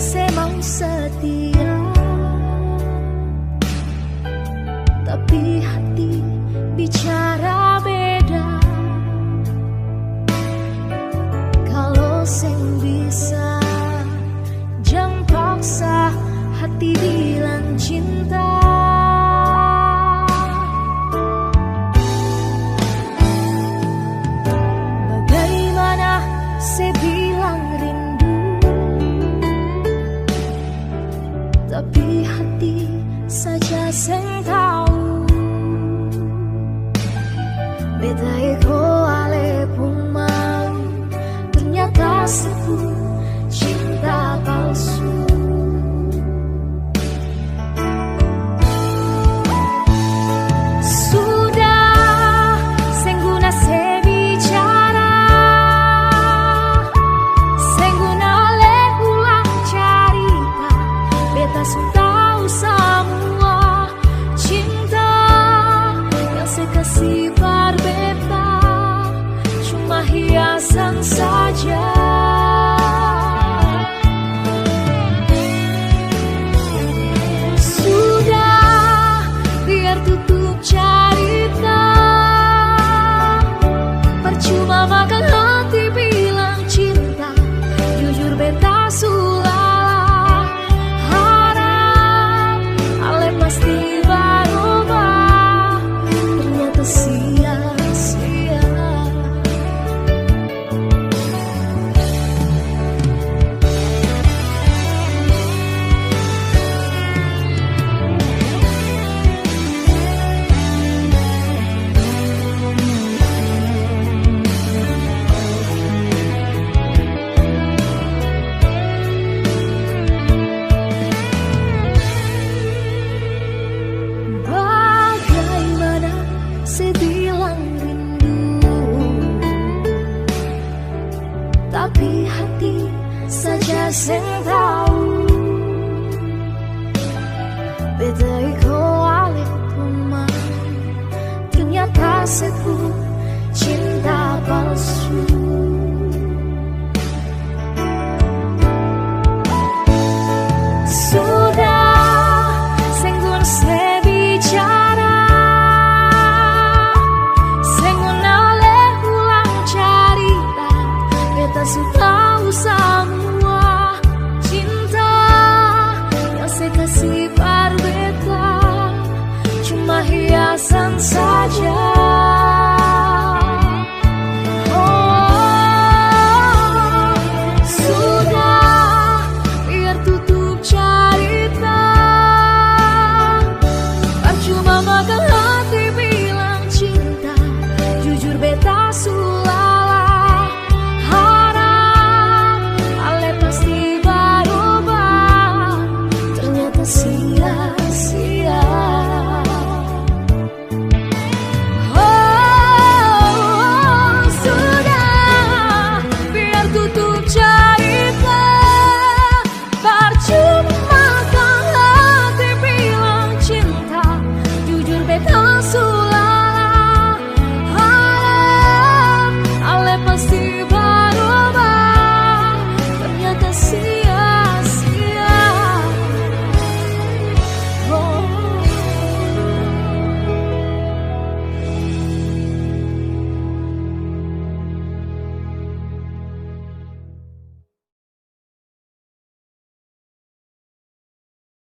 semang setia, tapi hati bicara beda. Kalau sing bisa jang paksa hati bilang cinta. Bagaimana saya bilang rindu, tapi hati saja yang tahu. Beta eko ale pun mau, ternyata sebut cinta palsu. Sudah sengguna saya bicara, sengguna le ulang cerita. Beta sudah tahu semua cinta yang saya kasih pada beta cuma hiasan saja. Sudah biar tutup cerita, percuma makan hati bilang cinta. Jujur beta sulah harap ale pasti berubah, ternyata sia-sia. Bagaimana saya bilang rindu, tapi hati saja yang tahu. Beta iko ale kuma, ternyata sebut cinta palsu. Sudah senggun saya bicara, sengun ale ulang cerita. Beta sudah